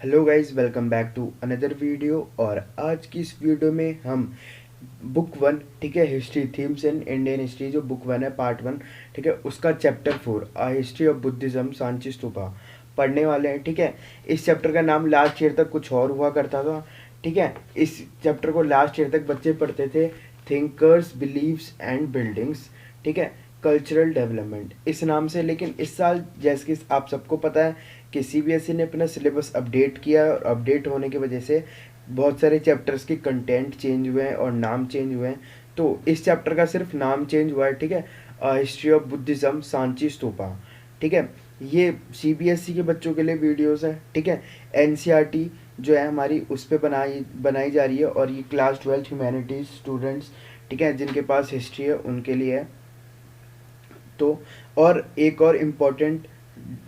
Hello guys, welcome back to another video. और आज की इस वीडियो में हम बुक वन, ठीक है, history themes in Indian history, जो बुक वन है, पार्ट वन, ठीक है, उसका chapter four a history of Buddhism Sanchi stupa पढ़ने वाले हैं। ठीक है, इस चैप्टर का नाम लास्ट ईयर तक कुछ और हुआ करता था। ठीक है, इस चैप्टर को लास्ट ईयर तक बच्चे पढ़ते थे, थिंकर्स बिलीव्स एंड बिल्डिंग्स, ठीक है, कल्चरल डेवलपमेंट इस नाम से। लेकिन इस साल, जैसे कि आप सबको पता है कि सीबीएसई ने अपना सिलेबस अपडेट किया है, और अपडेट होने की वजह से बहुत सारे चैप्टर्स के कंटेंट चेंज हुए हैं और नाम चेंज हुए हैं। तो इस चैप्टर का सिर्फ नाम चेंज हुआ है। ठीक है, history of Buddhism Sanchi stupa. ठीक है, ये सीबीएसई के बच्चों के लिए वीडियोस है। ठीक है, एनसीईआरटी जो है हमारी, उस पर बनाई बनाई जा रही है, और ये क्लास 12 ह्यूमैनिटीज स्टूडेंट्स, ठीक है, जिनके पास हिस्ट्री है उनके लिए है। तो और एक और इम्पोर्टेंट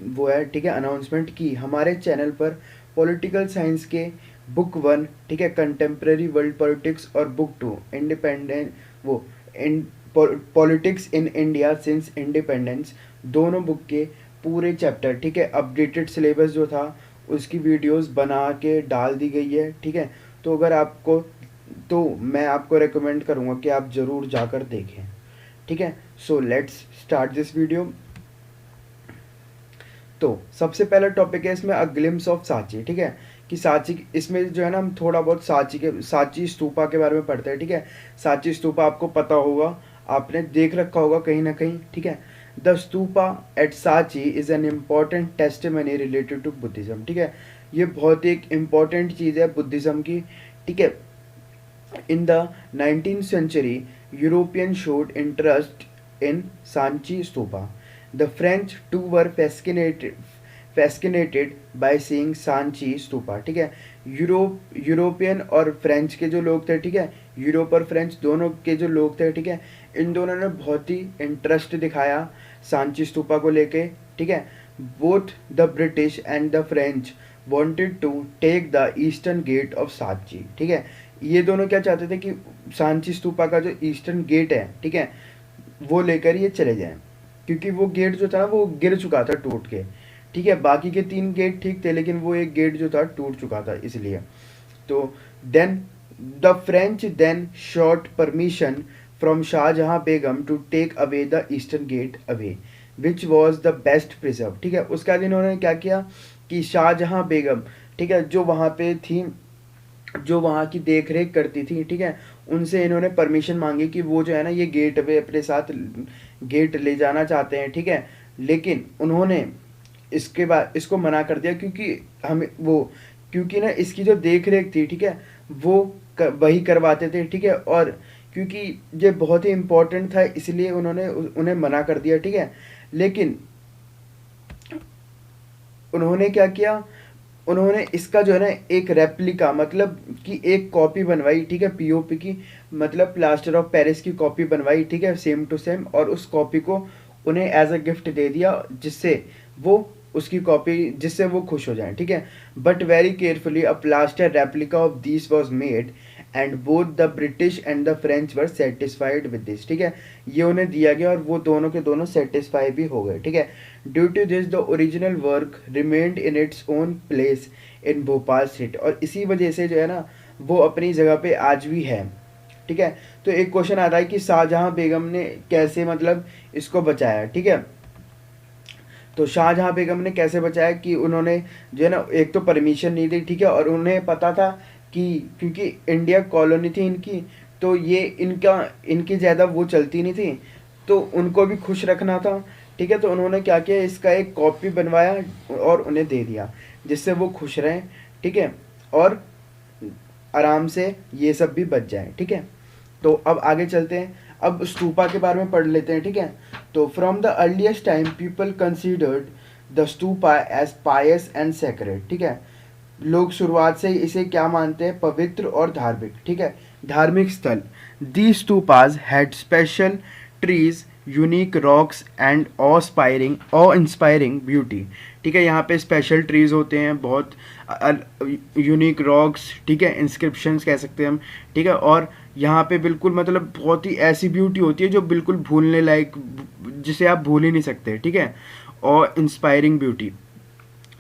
वो है, ठीक है, अनाउंसमेंट की हमारे चैनल पर पॉलिटिकल साइंस के बुक वन, ठीक है, कंटेम्प्रेरी वर्ल्ड पॉलिटिक्स, और बुक टू इंडिपेंडेंट, वो in politics in India since independence, दोनों बुक के पूरे चैप्टर, ठीक है, अपडेटेड सिलेबस जो था उसकी वीडियोस बना के डाल दी गई है। ठीक है, तो अगर आपको, तो मैं आपको रेकमेंड करूँगा कि आप ज़रूर जाकर देखें। ठीक है, so let's start this video. तो सबसे पहला टॉपिक है इसमें अ ग्लिम्स ऑफ सांची। ठीक है, कि सांची, इसमें जो है ना, हम थोड़ा बहुत सांची स्तूपा के बारे में पढ़ते हैं। ठीक है, सांची स्तूपा आपको पता होगा, आपने देख रखा होगा कहीं ना कहीं। ठीक है, the stupa at Sanchi is an important testimony related to Buddhism. ठीक है, ये बहुत एक इम्पॉर्टेंट चीज़ है बुद्धिज्म की। ठीक है, in the 19th century, Europeans showed interest in Sanchi Stupa. The French too were fascinated by seeing Sanchi Stupa. ठीक है, यूरोपियन और फ्रेंच के जो लोग थे, ठीक है, यूरोप और फ्रेंच दोनों के जो लोग थे, ठीक है, इन दोनों ने बहुत ही इंटरेस्ट दिखाया सांची स्तूपा को लेके। ठीक है, both the British and the French wanted to take the eastern gate of Sanchi. ठीक है, ये दोनों क्या चाहते थे कि सांची स्तूपा का जो ईस्टर्न गेट है, ठीक है, वो लेकर ये चले जाएं, क्योंकि वो गेट जो था ना वो गिर चुका था टूट के। ठीक है, बाकी के 3 गेट ठीक थे, लेकिन वो एक गेट जो था टूट चुका था, इसलिए। तो then the French then sought permission from Shahjahan Begum to take away the eastern gate away, which was the best preserve. ठीक है, उसके बाद इन्होंने क्या किया कि शाहजहां बेगम, ठीक है, जो वहाँ पे थी, जो वहाँ की देख रेख करती थी, ठीक है, उनसे इन्होंने परमिशन मांगी कि वो जो है ना ये गेट वे अपने साथ गेट ले जाना चाहते हैं। ठीक है, लेकिन उन्होंने इसके बाद इसको मना कर दिया, क्योंकि हमें वो, क्योंकि ना इसकी जो देख रेख थी, ठीक है, वो वही करवाते थे। ठीक है, और क्योंकि ये बहुत ही इम्पोर्टेंट था, इसलिए उन्होंने उन्हें मना कर दिया। ठीक है, लेकिन उन्होंने क्या किया, उन्होंने इसका जो है ना एक रेप्लिका, मतलब कि एक कॉपी बनवाई। ठीक है, पीओपी की, मतलब प्लास्टर ऑफ पेरिस की कॉपी बनवाई। ठीक है, सेम टू सेम, और उस कॉपी को उन्हें एज अ गिफ्ट दे दिया, जिससे वो उसकी कॉपी, जिससे वो खुश हो जाएं। ठीक है, but very carefully a plaster replica of this was made and both the British and the French were satisfied with this. ठीक है, ये उन्हें दिया गया और वो दोनों के दोनों सेटिस्फाई भी हो गए। ठीक है, due to this the original work remained in its own place in Bhopal state, और इसी वजह से जो है ना वो अपनी जगह पे आज भी है। ठीक है, तो एक क्वेश्चन आता है कि शाहजहां बेगम ने कैसे, मतलब इसको बचाया। ठीक है, तो शाहजहां बेगम ने कैसे बचाया कि उन्होंने जो है ना एक तो परमिशन नहीं दी। ठीक है, और उन्हें पता था कि क्योंकि इंडिया कॉलोनी थी इनकी, तो ये इनकी ज़्यादा वो चलती नहीं थी, तो उनको भी खुश रखना था। ठीक है, तो उन्होंने क्या किया, इसका एक कॉपी बनवाया और उन्हें दे दिया, जिससे वो खुश रहें। ठीक है, और आराम से ये सब भी बच जाए। ठीक है, तो अब आगे चलते हैं, अब स्तूपा के बारे में पढ़ लेते हैं। ठीक है, तो from the earliest time people considered the stupa as pious and sacred. ठीक है, लोग शुरुआत से इसे क्या मानते हैं, पवित्र और धार्मिक। ठीक है, धार्मिक स्थल। The stupas had special trees, unique rocks and awe inspiring beauty. ठीक है, यहाँ पे स्पेशल ट्रीज होते हैं, बहुत यूनिक रॉक्स, ठीक है, इंस्क्रिप्शंस कह सकते हैं हम। ठीक है, और यहाँ पे बिल्कुल मतलब बहुत ही ऐसी ब्यूटी होती है जो बिल्कुल भूलने लायक, जिसे आप भूल ही नहीं सकते। ठीक है, और inspiring beauty.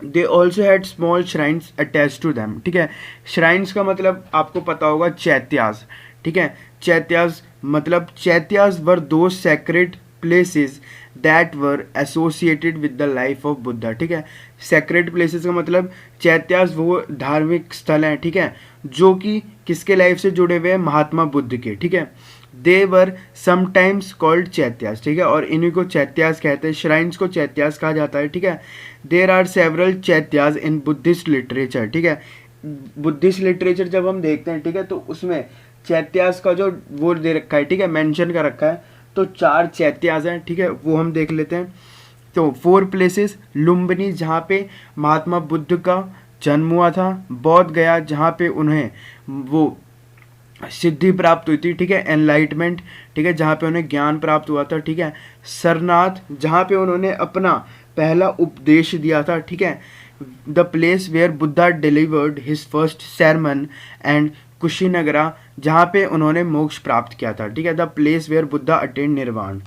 They also had small shrines attached to them, ठीक है। श्राइन्स का मतलब आपको पता होगा चैत्यास, ठीक है। चैत्यास मतलब चैत्यास वर दो sacred places that were associated with the life of Buddha, ठीक है। सेक्रेड प्लेसेस का मतलब चैत्यास वो धार्मिक स्थल हैं, ठीक है, जो कि किसके लाइफ से जुड़े हुए हैं, महात्मा बुद्ध के, ठीक है। दे वर समटाइम्स कॉल्ड चैत्यास, ठीक है, और इन्हीं को चैत्यास कहते हैं, श्राइन्स को चैत्यास कहा जाता है, ठीक है। There are several chaityas in Buddhist literature, ठीक है। बुद्धिस्ट लिटरेचर जब हम देखते हैं, ठीक है, तो उसमें चैत्यास का जो वो दे रखा है, ठीक है, मेंशन कर रखा है, तो 4 चैत्यास हैं, ठीक है, वो हम देख लेते हैं। तो 4 प्लेसेस, लुम्बिनी जहाँ पे महात्मा बुद्ध का जन्म हुआ था, बौद्ध गया जहाँ पे उन्हें वो सिद्धि प्राप्त हुई थी, ठीक है, एनलाइटमेंट, ठीक है, जहाँ पे उन्हें ज्ञान प्राप्त हुआ था, ठीक है। सरनाथ जहाँ पे उन्होंने अपना पहला उपदेश दिया था, ठीक है। The place where Buddha delivered his first sermon and Kushinagara जहाँ पे उन्होंने मोक्ष प्राप्त किया था, ठीक है। The place where Buddha attained nirvana.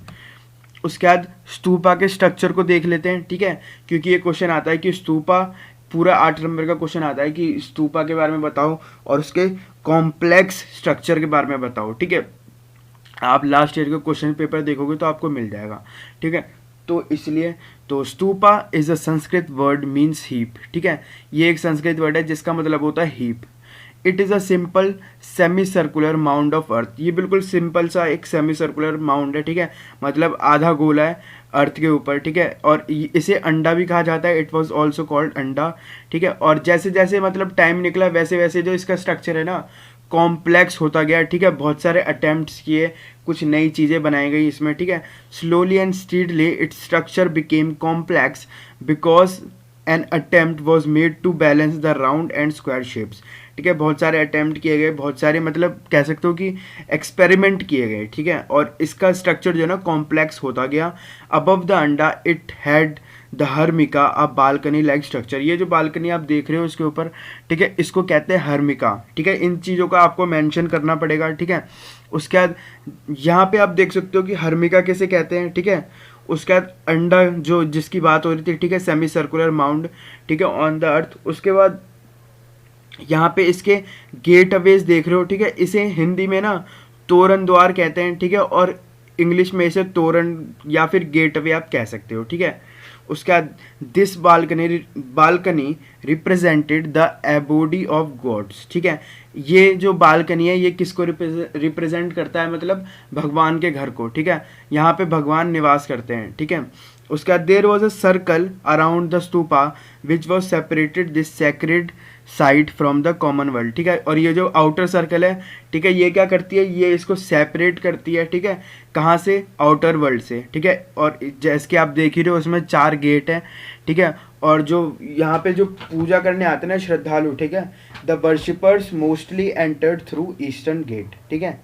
उसके बाद स्तूपा के स्ट्रक्चर को देख लेते हैं, ठीक है, क्योंकि ये क्वेश्चन आता है कि स्तूपा, पूरा 8 नंबर का क्वेश्चन आता है कि स्तूपा के बारे में बताओ और उसके कॉम्प्लेक्स स्ट्रक्चर के बारे में बताओ, ठीक है। आप लास्ट ईयर का क्वेश्चन पेपर देखोगे तो आपको मिल जाएगा, ठीक है। तो इसलिए तो stupa is a Sanskrit word means heap, ठीक है, ये एक संस्कृत वर्ड है जिसका मतलब होता है heap. It is a simple semi circular mound of earth, ये बिल्कुल सिंपल सा एक सेमी सर्कुलर माउंड है, ठीक है, मतलब आधा गोला है अर्थ के ऊपर, ठीक है, और इसे अंडा भी कहा जाता है, इट वॉज ऑल्सो कॉल्ड अंडा, ठीक है। और जैसे जैसे मतलब टाइम निकला वैसे वैसे जो इसका स्ट्रक्चर है ना कॉम्प्लेक्स होता गया, ठीक है, बहुत सारे अटेम्प्ट्स किए, कुछ नई चीज़ें बनाई गई इसमें, ठीक है। Slowly and steadily its structure became complex because an attempt was made to balance the round and square shapes, ठीक है। बहुत सारे अटेम्प्ट किए गए, बहुत सारे मतलब कह सकते हो कि एक्सपेरिमेंट किए गए, ठीक है, और इसका स्ट्रक्चर जो है ना कॉम्प्लेक्स होता गया। अबव द अंडा it had the harmika a balcony like structure, ये जो बालकनी आप देख रहे हो इसके ऊपर, ठीक है, इसको कहते हैं हर्मिका, ठीक है। इन चीज़ों का आपको मेंशन करना पड़ेगा, ठीक है। उसके बाद यहाँ पे आप देख सकते हो कि हर्मिका कैसे कहते हैं, ठीक है। उसके बाद अंडा जो जिसकी बात हो रही थी, ठीक है, सेमी सर्कुलर माउंड, ठीक है, ऑन द अर्थ। उसके बाद यहाँ पे इसके गेट अवेज देख रहे हो, ठीक है, इसे हिंदी में ना तोरण द्वार कहते हैं, ठीक है, और इंग्लिश में इसे तोरण या फिर गेट अवे आप कह सकते हो, ठीक है। उसके बाद this balcony represented the abode of gods, ठीक है, ये जो बालकनी है ये किसको रिप्रेजेंट करता है, मतलब भगवान के घर को, ठीक है, यहाँ पे भगवान निवास करते हैं, ठीक है। उसके बाद there was a circle around the stupa which was separated this sacred side from the common world, ठीक है, और ये जो आउटर सर्कल है, ठीक है, ये क्या करती है, ये इसको सेपरेट करती है, ठीक है, कहाँ से, आउटर वर्ल्ड से, ठीक है। और जैसे कि आप देख ही रहे हो उसमें 4 गेट हैं, ठीक है, और जो यहाँ पे जो पूजा करने आते हैं ना श्रद्धालु, ठीक है, the worshippers mostly entered through eastern gate, ठीक है।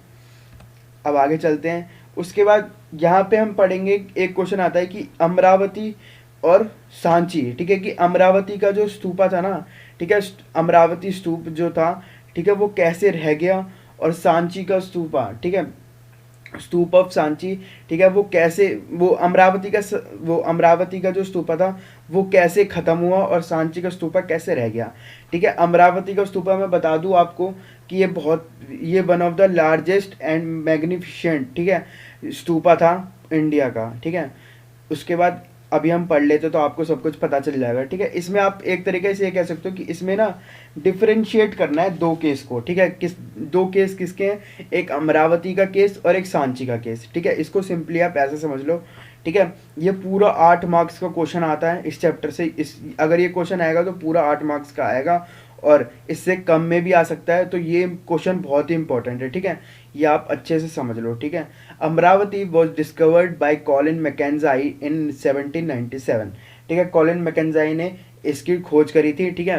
अब आगे चलते हैं। उसके बाद यहाँ पे हम पढ़ेंगे, एक क्वेश्चन आता है कि अमरावती और सांची, ठीक है, कि अमरावती का जो स्तूपा था ना, ठीक है, अमरावती स्तूप जो था, ठीक है, वो कैसे रह गया, और सांची का स्तूपा, ठीक है, स्तूप ऑफ सांची, ठीक है, वो कैसे, वो अमरावती का जो स्तूपा था वो कैसे खत्म हुआ और सांची का स्तूपा कैसे रह गया, ठीक है। अमरावती का स्तूपा मैं बता दूं आपको कि ये one of the largest and magnificent, ठीक है, स्तूपा था इंडिया का, ठीक है। उसके बाद अभी हम पढ़ लेते तो आपको सब कुछ पता चल जाएगा, ठीक है। इसमें आप एक तरीके से ये कह सकते हो कि इसमें ना डिफरेंशिएट करना है 2 केस को, ठीक है, 2 केस किसके हैं, एक अमरावती का केस और एक सांची का केस, ठीक है। इसको सिंपली आप ऐसे समझ लो, ठीक है। ये पूरा 8 मार्क्स का क्वेश्चन आता है इस चैप्टर से, अगर ये क्वेश्चन आएगा तो पूरा 8 मार्क्स का आएगा, और इससे कम में भी आ सकता है, तो ये क्वेश्चन बहुत ही इंपॉर्टेंट है, ठीक है, ये आप अच्छे से समझ लो, ठीक है। Amaravati was discovered by Colin Mackenzie in 1797, ठीक है, कॉलिन मैकेंजाई ने इसकी खोज करी थी, ठीक है।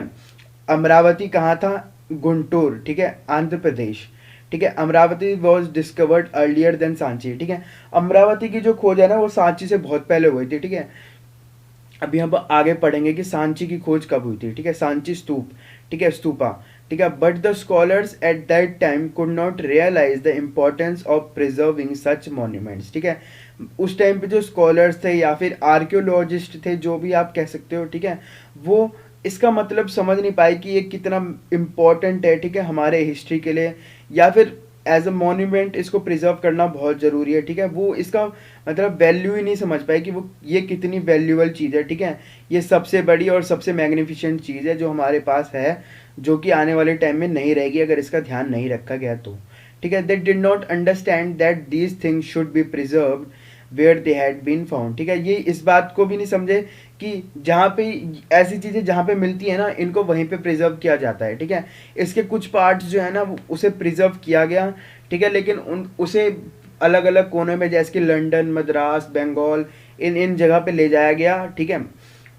अमरावती कहाँ था, गुंटूर, ठीक है, आंध्र प्रदेश, ठीक है। Amaravati was discovered earlier than Sanchi, ठीक है। अमरावती की जो खोज है ना वो सांची से बहुत पहले हुई थी, ठीक है। अभी हम आगे पढ़ेंगे कि सांची की खोज कब हुई थी, ठीक है, सांची स्तूप, ठीक है, स्तूपा, ठीक है। But the scholars at that time could not realise the importance of preserving such monuments, ठीक है, उस टाइम पे जो स्कॉलर्स थे या फिर आर्कियोलॉजिस्ट थे, जो भी आप कह सकते हो, ठीक है, वो इसका मतलब समझ नहीं पाए कि ये कितना इम्पोर्टेंट है, ठीक है, हमारे हिस्ट्री के लिए, या फिर एज अ मॉन्यूमेंट इसको प्रिजर्व करना बहुत ज़रूरी है, ठीक है। वो इसका मतलब वैल्यू ही नहीं समझ पाए कि वो ये कितनी वैल्यूबल चीज़ है, ठीक है। ये सबसे बड़ी और सबसे मैग्निफिसेंट चीज़ है जो हमारे पास है, जो कि आने वाले टाइम में नहीं रहेगी अगर इसका ध्यान नहीं रखा गया तो, ठीक है। They did not understand that these things should be preserved where they had been found, ठीक है। ये इस बात को भी नहीं समझे कि जहाँ पे ऐसी चीज़ें जहाँ पे मिलती है ना, इनको वहीं पे प्रिजर्व किया जाता है, ठीक है। इसके कुछ पार्ट्स जो है ना उसे प्रिजर्व किया गया, ठीक है, लेकिन उन उसे अलग अलग कोने में, जैसे कि लंदन, मद्रास, बंगाल, इन इन जगह पे ले जाया गया, ठीक है।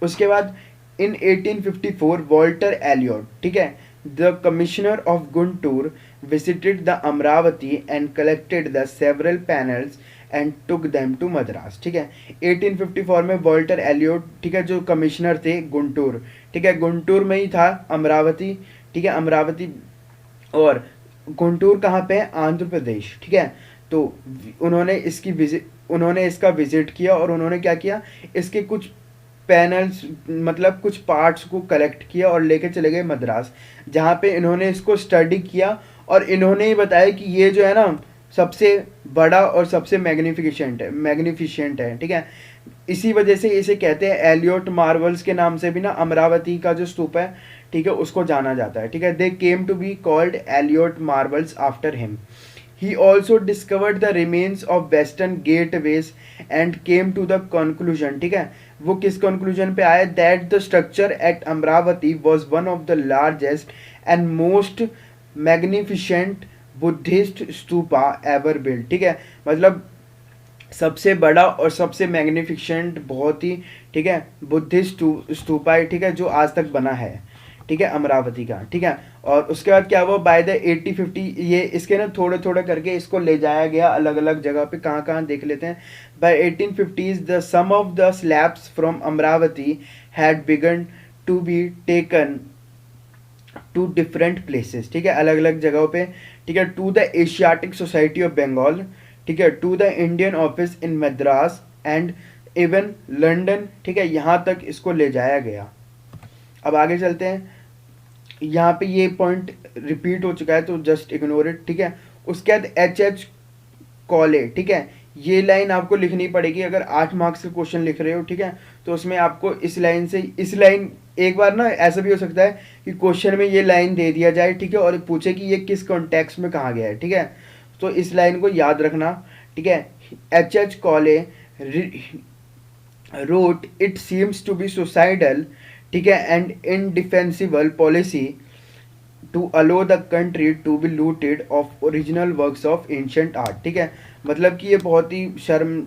उसके बाद इन 1854 वॉल्टर एलियट, ठीक है, the commissioner of Guntur visited the Amravati and collected the several panels and took them to Madras, ठीक है। 1854 में वॉल्टर एलियट, ठीक है, जो कमिश्नर थे गुंटूर, ठीक है, गुंटूर में ही था अमरावती, ठीक है, अमरावती। और गुंटूर कहाँ पे है? आंध्र प्रदेश, ठीक है। तो उन्होंने इसका विजिट किया और उन्होंने क्या किया, इसके कुछ पैनल्स मतलब कुछ पार्ट्स को कलेक्ट किया और लेके चले गए मद्रास, जहाँ पे इन्होंने इसको स्टडी किया और इन्होंने ही बताया कि ये जो है ना सबसे बड़ा और सबसे मैग्निफिशेंट है, ठीक है। इसी वजह से इसे कहते हैं एलियोट मार्वल्स के नाम से भी ना अमरावती का जो स्तूप है, ठीक है, उसको जाना जाता है, ठीक है। They came to be called Elliot Marbles after him. He also discovered the remains of western gateways and came to the conclusion, ठीक है, वो किस conclusion पे आया, that the structure at Amravati was one of the largest and most magnificent Buddhist stupa ever built, ठीक है, मतलब सबसे बड़ा और सबसे मैग्निफिसेंट, बहुत ही, ठीक है, बुद्धिस्ट स्तूपा है, ठीक है, जो आज तक बना है, ठीक है, अमरावती का, ठीक है। और उसके बाद क्या हुआ, बाय द 8050, ये इसके ना थोड़े थोड़े करके इसको ले जाया गया अलग अलग जगह पे, कहाँ कहाँ देख लेते हैं। By 1850s the some of the slabs from Amaravati had begun to be taken to different places, ठीक है, अलग अलग जगहों पे, ठीक है, to the Asiatic society of Bengal, ठीक है, to the Indian office in Madras and even London, ठीक है, यहाँ तक इसको ले जाया गया। अब आगे चलते हैं, यहाँ पे ये पॉइंट रिपीट हो चुका है तो जस्ट इग्नोर इट, ठीक है। उसके बाद एच कॉले, ठीक है, ये लाइन आपको लिखनी पड़ेगी अगर 8 मार्क्स के क्वेश्चन लिख रहे हो, ठीक है। तो उसमें आपको इस लाइन एक बार ना ऐसा भी हो सकता है कि क्वेश्चन में ये लाइन दे दिया जाए, ठीक है, और पूछे कि ये किस कॉन्टेक्स्ट में कहा गया है, ठीक है। तो इस लाइन को याद रखना, ठीक है। एच कॉले wrote it seems to be suicidal, ठीक है, and indefensible policy to allow the country to be looted of original works of ancient art, ठीक है, मतलब कि ये बहुत ही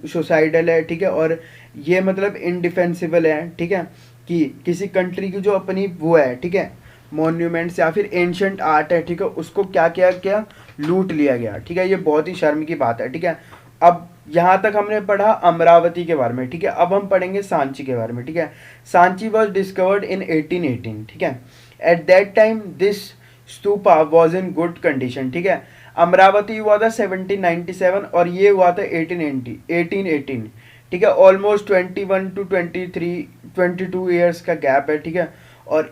सुसाइडल है, ठीक है, और ये मतलब इनडिफेंसिबल है, ठीक है, कि किसी कंट्री की जो अपनी वो है, ठीक है, मॉन्यूमेंट्स या फिर एंशंट आर्ट है, ठीक है, उसको क्या क्या क्या लूट लिया गया, ठीक है, ये बहुत ही शर्म की बात है, ठीक है। अब यहाँ तक हमने पढ़ा अमरावती के बारे में, ठीक है। अब हम पढ़ेंगे सांची के बारे में, ठीक है। सांची वॉज डिस्कवर्ड इन 1818, ठीक है। At that time this stupa was in good condition, ठीक है। अमरावती हुआ था 1797 और ये हुआ था 1818, ठीक है। ऑलमोस्ट 21 to 22 ईयर्स का गैप है, ठीक है, और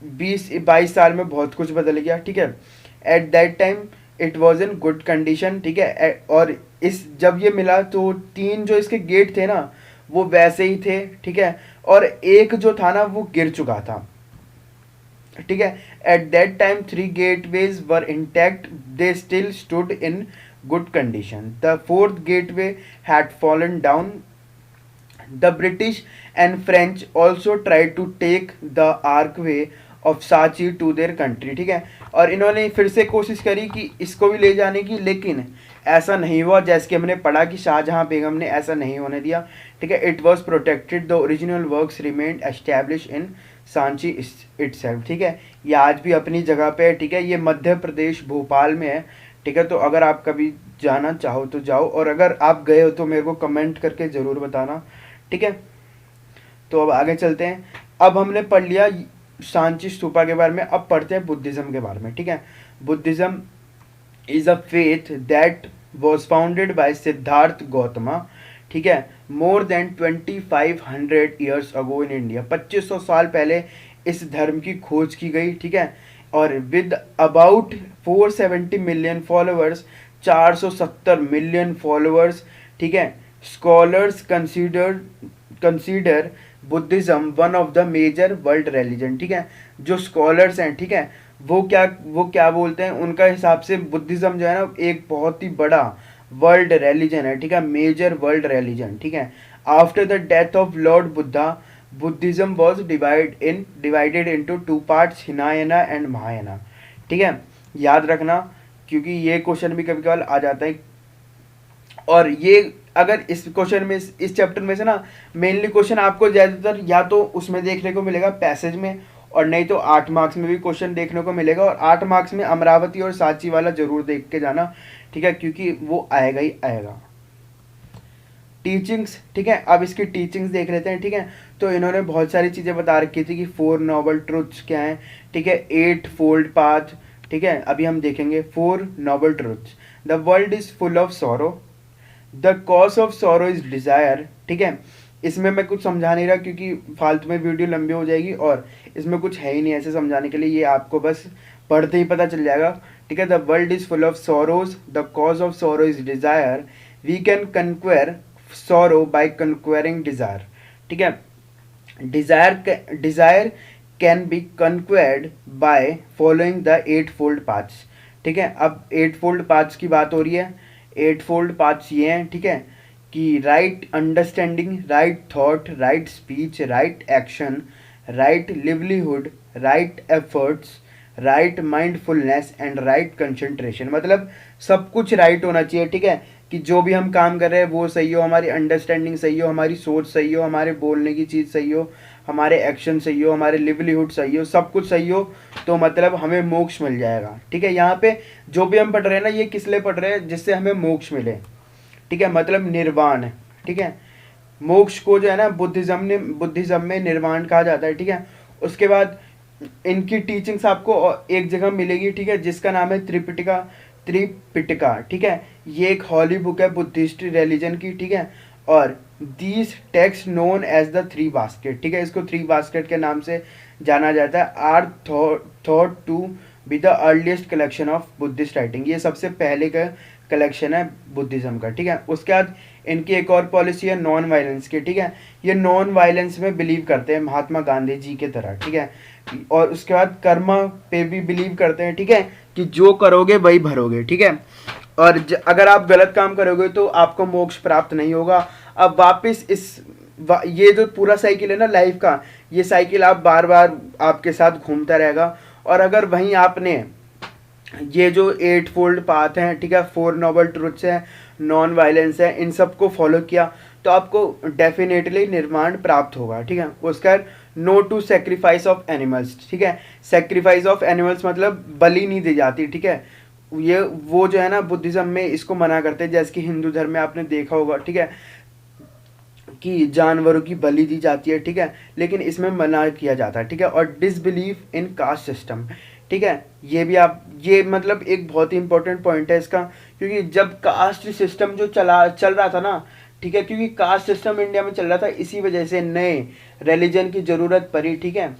20-22 साल में बहुत कुछ बदल गया, ठीक है। At that time it was in good condition, ठीक है। और इस जब ये मिला तो 3 जो इसके गेट थे ना वो वैसे ही थे, ठीक है, और एक जो था ना वो गिर चुका था, ठीक है। At that time 3 gateways were intact, they still stood in good condition. The 4th gateway had fallen down. The British and French also try to take the archway of Sanchi to their country, ठीक है, और इन्होंने फिर से कोशिश करी कि इसको भी ले जाने की, लेकिन ऐसा नहीं हुआ, जैसे कि हमने पढ़ा कि शाहजहां बेगम ने ऐसा नहीं होने दिया, ठीक है। It was protected, the original works remained establish in Sanchi itself, ठीक है, ये आज भी अपनी जगह पे है, ठीक है। ये मध्य प्रदेश भोपाल में है, ठीक है। तो अगर आप कभी जाना चाहो तो जाओ, और अगर आप गए हो तो मेरे को कमेंट करके ज़रूर बताना, ठीक है। तो अब आगे चलते हैं। अब हमने पढ़ लिया सांची स्तूपा के बारे में, अब पढ़ते हैं बुद्धिज्म के बारे में, ठीक है। Buddhism is a faith that was founded by Siddhartha Gautama, ठीक है, more than 2500 years ago in India, 2500 साल पहले इस धर्म की खोज की गई, ठीक है। और with about 470 million followers, 470 million followers, ठीक है। Scholars consider Buddhism one of the major world religion, ठीक है। जो स्कॉलर्स हैं, ठीक है, वो क्या बोलते हैं, उनका हिसाब से बुद्धिज्म जो है ना एक बहुत ही बड़ा वर्ल्ड रिलीजन है, ठीक है, मेजर वर्ल्ड रिलीजन, ठीक है। After the death of lord Buddha, Buddhism was divided into two parts, Hinayana and Mahayana, ठीक है। याद रखना, क्योंकि ये क्वेश्चन भी कभी कभार आ जाता है। और ये अगर इस क्वेश्चन में, इस चैप्टर में से ना मेनली क्वेश्चन आपको ज़्यादातर या तो उसमें देखने को मिलेगा पैसेज में, और नहीं तो 8 मार्क्स में भी क्वेश्चन देखने को मिलेगा। और 8 मार्क्स में अमरावती और सांची वाला जरूर देख के जाना, ठीक है, क्योंकि वो आएगा ही आएगा। टीचिंग्स, ठीक है, अब इसकी टीचिंग्स देख लेते हैं, ठीक है। तो इन्होंने बहुत सारी चीज़ें बता रखी थी कि 4 नोबल ट्रुथ्स क्या हैं, ठीक है, 8 फोल्ड पाथ, ठीक है। अभी हम देखेंगे 4 noble truths. The world is full of sorrow, the cause of sorrow is desire, ठीक है। इसमें मैं कुछ समझा नहीं रहा क्योंकि फालतू में वीडियो लंबी हो जाएगी, और इसमें कुछ है ही नहीं ऐसे समझाने के लिए, ये आपको बस पढ़ते ही पता चल जाएगा, ठीक है। The world is full of sorrows, the cause of sorrow is desire, we can conquer sorrow by conquering desire, ठीक है। Desire can be conquered by following the 8 fold paths, ठीक है। अब 8 फोल्ड पाथ्स की बात हो रही है। 8 फोल्ड पाथ्स ये हैं, ठीक है, कि right understanding, right thought, right speech, right action, right livelihood, right efforts, right mindfulness and right concentration. मतलब सब कुछ राइट होना चाहिए, ठीक है, कि जो भी हम काम कर रहे हैं वो सही हो, हमारी अंडरस्टैंडिंग सही हो, हमारी सोच सही हो, हमारे बोलने की चीज़ सही हो, हमारे एक्शन सही हो, हमारे लिवलीहुड सही हो, सब कुछ सही हो, तो मतलब हमें मोक्ष मिल जाएगा, ठीक है। यहाँ पे जो भी हम पढ़ रहे हैं ना, ये किस लिए पढ़ रहे हैं, जिससे हमें मोक्ष मिले, ठीक है, मतलब निर्वाण, ठीक है। मोक्ष को जो है ना बुद्धिज्म में निर्वाण कहा जाता है, ठीक है। उसके बाद इनकी टीचिंग्स आपको एक जगह मिलेगी, ठीक है, जिसका नाम है त्रिपिटका, ठीक है। ये एक हॉली बुक है बुद्धिस्ट रिलीजन की, ठीक है। और these text known as the 3 basket, ठीक है, इसको 3 बास्केट के नाम से जाना जाता है। Are thought to be the earliest collection of Buddhist writing, ये सबसे पहले का कलेक्शन है बुद्धिज्म का, ठीक है। उसके बाद इनकी एक और पॉलिसी है नॉन वायलेंस की, ठीक है। ये नॉन वायलेंस में बिलीव करते हैं महात्मा गांधी जी के तरह, ठीक है। और उसके बाद कर्मा पे भी बिलीव करते हैं, ठीक है, कि जो करोगे वही भरोगे, ठीक है। और अगर आप गलत काम करोगे तो आपको मोक्ष प्राप्त नहीं होगा। अब वापस ये जो पूरा साइकिल है ना लाइफ का, ये साइकिल आप बार बार आपके साथ घूमता रहेगा। और अगर वहीं आपने ये जो 8 फोल्ड पाथ हैं, ठीक है, 4 नोबल ट्रुथ्स हैं, नॉन वायलेंस है, इन सबको फॉलो किया तो आपको डेफिनेटली निर्वाण प्राप्त होगा, ठीक है। उसका no to sacrifice of animals, ठीक है। सेक्रीफाइस ऑफ एनिमल्स मतलब बलि नहीं दी जाती, ठीक है। ये वो जो है ना बुद्धिज्म में इसको मना करते हैं, जैसे कि हिंदू धर्म में आपने देखा होगा, ठीक है, कि जानवरों की बलि दी जाती है, ठीक है, लेकिन इसमें मना किया जाता है, ठीक है। और डिसबिलीफ इन कास्ट सिस्टम, ठीक है, ये भी आप, ये मतलब एक बहुत ही इंपॉर्टेंट पॉइंट है इसका, क्योंकि जब कास्ट सिस्टम जो चल रहा था ना, ठीक है, क्योंकि कास्ट सिस्टम इंडिया में चल रहा था, इसी वजह से नए रिलीजन की ज़रूरत पड़ी, ठीक है।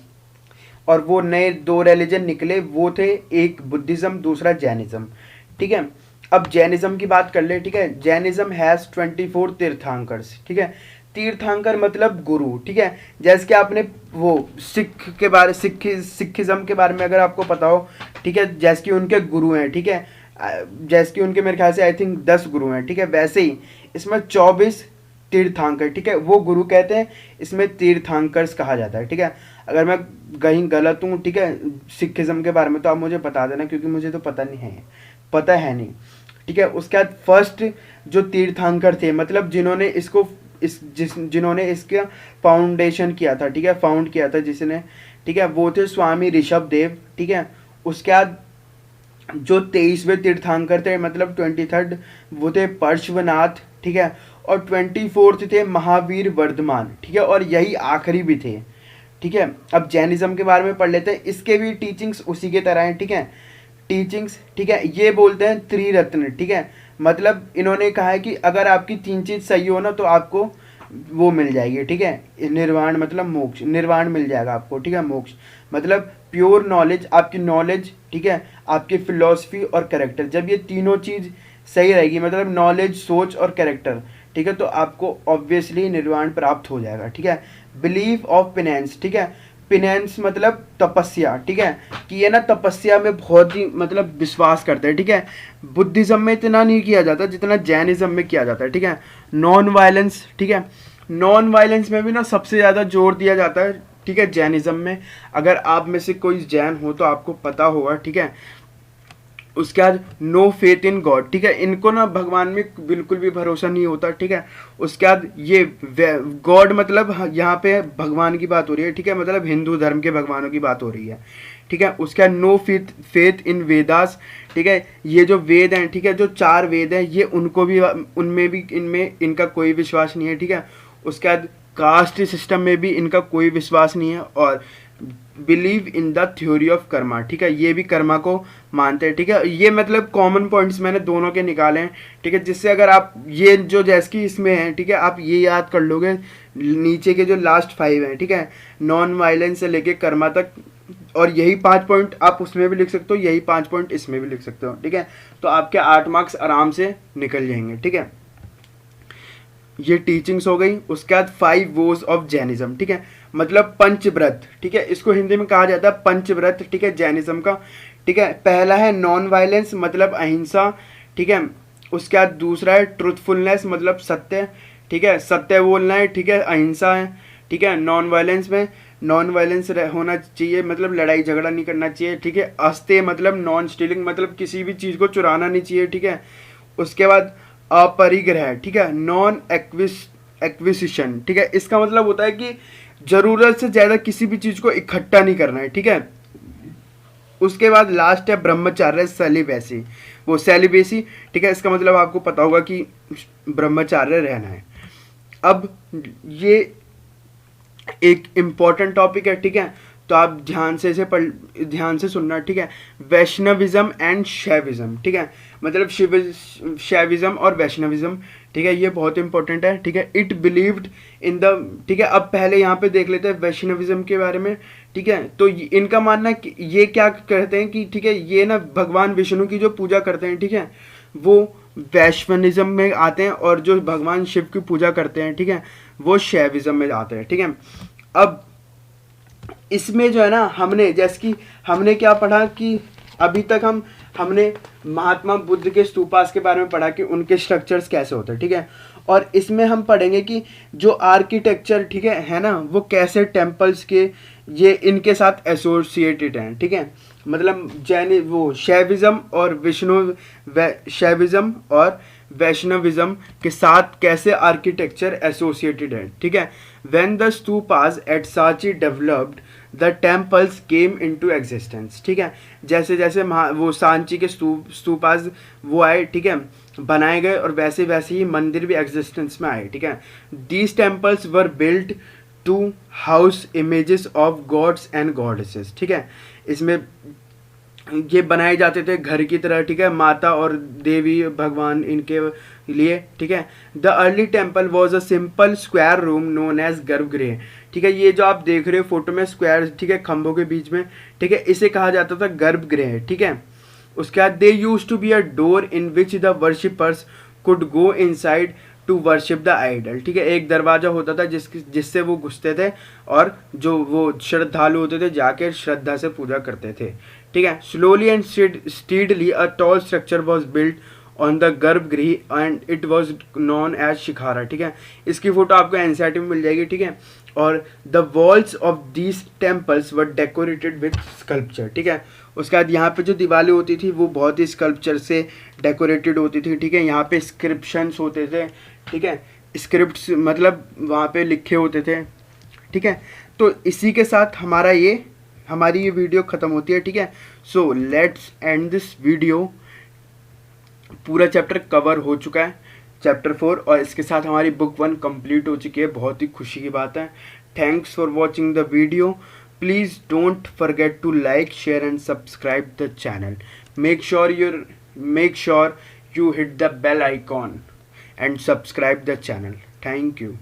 और वो नए 2 रिलीजन निकले, वो थे एक बुद्धिज़्म, दूसरा जैनिज़्म, ठीक है। अब जैनिज़्म की बात कर ले, ठीक है। जैनिज़्म हैज़ 24 तीर्थंकर्स, ठीक है। तीर्थंकर मतलब गुरु, ठीक है। जैसे कि आपने वो सिखिज्म के बारे में अगर आपको पता हो, ठीक है, जैसे कि उनके गुरु हैं, ठीक है, जैसे कि उनके मेरे ख्याल से आई थिंक 10 गुरु हैं, ठीक है। वैसे ही इसमें 24 तीर्थंकर, ठीक है, वो गुरु कहते हैं, इसमें तीर्थंकर्स कहा जाता है, ठीक है। अगर मैं कहीं गलत हूँ, ठीक है, सिखिज्म के बारे में, तो आप मुझे बता देना, क्योंकि मुझे तो पता है नहीं, ठीक है। उसके बाद फर्स्ट जो तीर्थंकर थे, मतलब जिन्होंने इसका फाउंडेशन किया था, ठीक है, फाउंड किया था जिसने, ठीक है, वो थे स्वामी ऋषभ देव, ठीक है। उसके बाद जो 23वें तीर्थंकर थे, मतलब 23rd, वो थे पार्श्वनाथ, ठीक है। और 24th थे महावीर वर्धमान, ठीक है, और यही आखिरी भी थे, ठीक है। अब जैनिज्म के बारे में पढ़ लेते हैं, इसके भी टीचिंग्स उसी के तरह हैं, ठीक है। टीचिंग्स, ठीक है, ये बोलते हैं त्रिरत्न, ठीक है। मतलब इन्होंने कहा है कि अगर आपकी 3 चीज़ सही हो ना तो आपको वो मिल जाएगी, ठीक है, निर्वाण मतलब मोक्ष, निर्वाण मिल जाएगा आपको, ठीक है, मोक्ष मतलब प्योर नॉलेज, आपकी नॉलेज, ठीक है, आपकी फिलॉसफी और करेक्टर। जब ये तीनों चीज़ सही रहेगी, मतलब नॉलेज, सोच और करेक्टर, ठीक है, तो आपको ऑब्वियसली निर्वाण प्राप्त हो जाएगा, ठीक है। बिलीव ऑफ पिनेंस, ठीक है, पिनेंस मतलब तपस्या, ठीक है, कि ये ना तपस्या में बहुत ही मतलब विश्वास करते हैं, ठीक है। बुद्धिज्म में इतना नहीं किया जाता जितना जैनिज्म में किया जाता है, ठीक है। नॉन वायलेंस, ठीक है, नॉन वायलेंस में भी ना सबसे ज़्यादा जोर दिया जाता है, ठीक है, जैनिज्म में। अगर आप में से कोई जैन हो तो आपको पता होगा, ठीक है। उसके बाद नो फेथ इन गॉड, ठीक है, इनको ना भगवान में बिल्कुल भी भरोसा नहीं होता, ठीक है। उसके बाद ये गॉड मतलब यहाँ पे भगवान की बात हो रही है, ठीक है, मतलब हिंदू धर्म के भगवानों की बात हो रही है, ठीक है। उसके बाद नो फेथ इन वेदास, ठीक है, ये जो वेद हैं, ठीक है, जो 4 वेद हैं, ये उनको भी, उनमें भी, इनमें इनका कोई विश्वास नहीं है, ठीक है। उसके बाद कास्ट सिस्टम में भी इनका कोई विश्वास नहीं है। और believe in the theory of Karma, ठीक है, ये भी कर्मा को मानते हैं, ठीक है। ये मतलब कॉमन पॉइंट्स मैंने दोनों के निकाले हैं, ठीक है, जिससे अगर आप ये जो जैसे कि इसमें है, ठीक है, आप ये याद कर लोगे, नीचे के जो लास्ट 5 हैं, ठीक है, नॉन वायलेंस से लेके कर्मा तक, और यही 5 पॉइंट आप उसमें भी लिख सकते हो, यही 5 पॉइंट इसमें भी लिख सकते हो, ठीक है। तो आपके 8 मार्क्स आराम से निकल जाएंगे, ठीक है। ये टीचिंग्स हो गई। उसके बाद 5 वोज ऑफ जैनिज्म, ठीक है, मतलब पंचव्रत, ठीक है, इसको हिंदी में कहा जाता है पंचव्रत, ठीक है, जैनिज्म का, ठीक है। पहला है नॉन वायलेंस मतलब अहिंसा, ठीक है। उसके बाद दूसरा है ट्रुथफुलनेस मतलब सत्य, ठीक है, सत्य बोलना है, ठीक है, अहिंसा है, ठीक है। नॉन वायलेंस में नॉन वायलेंस होना चाहिए, मतलब लड़ाई झगड़ा नहीं करना चाहिए, ठीक है। अस्ते मतलब नॉन स्टीलिंग मतलब किसी भी चीज़ को चुराना नहीं चाहिए, ठीक है। उसके बाद अपरिग्रह, ठीक है, नॉन एक्विजिशन, ठीक है, इसका मतलब होता है कि जरूरत से ज़्यादा किसी भी चीज़ को इकट्ठा नहीं करना है, ठीक है। उसके बाद लास्ट है ब्रह्मचार्य सेलिबेसी, वो सेलिबेसी, ठीक है, इसका मतलब आपको पता होगा कि ब्रह्मचार्य रहना है। अब ये एक इम्पॉर्टेंट टॉपिक है, ठीक है, तो आप ध्यान से इसे ध्यान से सुनना, ठीक है। वैष्णविज्म एंड शैविज्म, ठीक है, मतलब शैविज्म और वैष्णविज्म, ठीक है, ये बहुत इंपॉर्टेंट है, ठीक है। इट बिलीव्ड इन द, ठीक है, अब पहले यहाँ पे देख लेते हैं वैष्णविज्म के बारे में, ठीक है। तो इनका मानना है कि ये क्या कहते हैं कि, ठीक है, ये ना भगवान विष्णु की जो पूजा करते हैं, ठीक है, वो वैष्णविज्म में आते हैं, और जो भगवान शिव की पूजा करते हैं, ठीक है, वो शैविज्म में आते हैं, ठीक है। अब इसमें जो है ना, हमने जैसे कि हमने क्या पढ़ा कि अभी तक हमने महात्मा बुद्ध के स्तूपास के बारे में पढ़ा कि उनके स्ट्रक्चर्स कैसे होते हैं, ठीक है। और इसमें हम पढ़ेंगे कि जो आर्किटेक्चर, ठीक है ना, वो कैसे टेम्पल्स के ये इनके साथ एसोसिएटेड हैं, ठीक है। मतलब जैन वो शैविज्म और शैविज्म और वैष्णविज्म के साथ कैसे आर्किटेक्चर एसोसिएटेड है, ठीक है। When the stupas at Sanchi developed the temples came into existence, ठीक है, जैसे जैसे वो सांची के स्तूपास वो आए, ठीक है, बनाए गए, और वैसे वैसे ही मंदिर भी एग्जिस्टेंस में आए, ठीक है। These temples were built to house images of gods and goddesses, ठीक है, इसमें ये बनाए जाते थे घर की तरह, ठीक है, माता और देवी भगवान इनके लिए, ठीक है। The early temple was a simple square room known as garbhagriha, ठीक है, ये जो आप देख रहे हो फोटो में स्क्वायर, ठीक है, खंभों के बीच में, ठीक है, इसे कहा जाता था गर्भगृह, ठीक है। उसके बाद they use to be a door in which the worshippers could go inside to worship the idol, ठीक है, एक दरवाजा होता था जिससे वो घुसते थे, और जो वो श्रद्धालु होते थे जाके श्रद्धा से पूजा करते थे, ठीक है। Slowly and steadily a tall structure was built on the garbhagriha and it was known as shikhara, ठीक है, इसकी फोटो आपको एनसीईआरटी में मिल जाएगी, ठीक है। और the walls of these temples were decorated with sculpture, ठीक है। उसके बाद यहाँ पे जो दीवारें होती थी वो बहुत ही स्कल्पचर से डेकोरेटेड होती थी, ठीक है। यहाँ पे स्क्रिप्शंस होते थे, ठीक है, स्क्रिप्ट्स मतलब वहाँ पे लिखे होते थे, ठीक है। तो इसी के साथ हमारी ये वीडियो ख़त्म होती है, ठीक है। So let's end this video. पूरा चैप्टर कवर हो चुका है, चैप्टर 4, और इसके साथ हमारी बुक 1 कंप्लीट हो चुकी है, बहुत ही खुशी की बात है। Thanks for watching the video. Please don't forget to like, share and subscribe the channel. make sure you hit the bell icon and subscribe the channel. Thank you.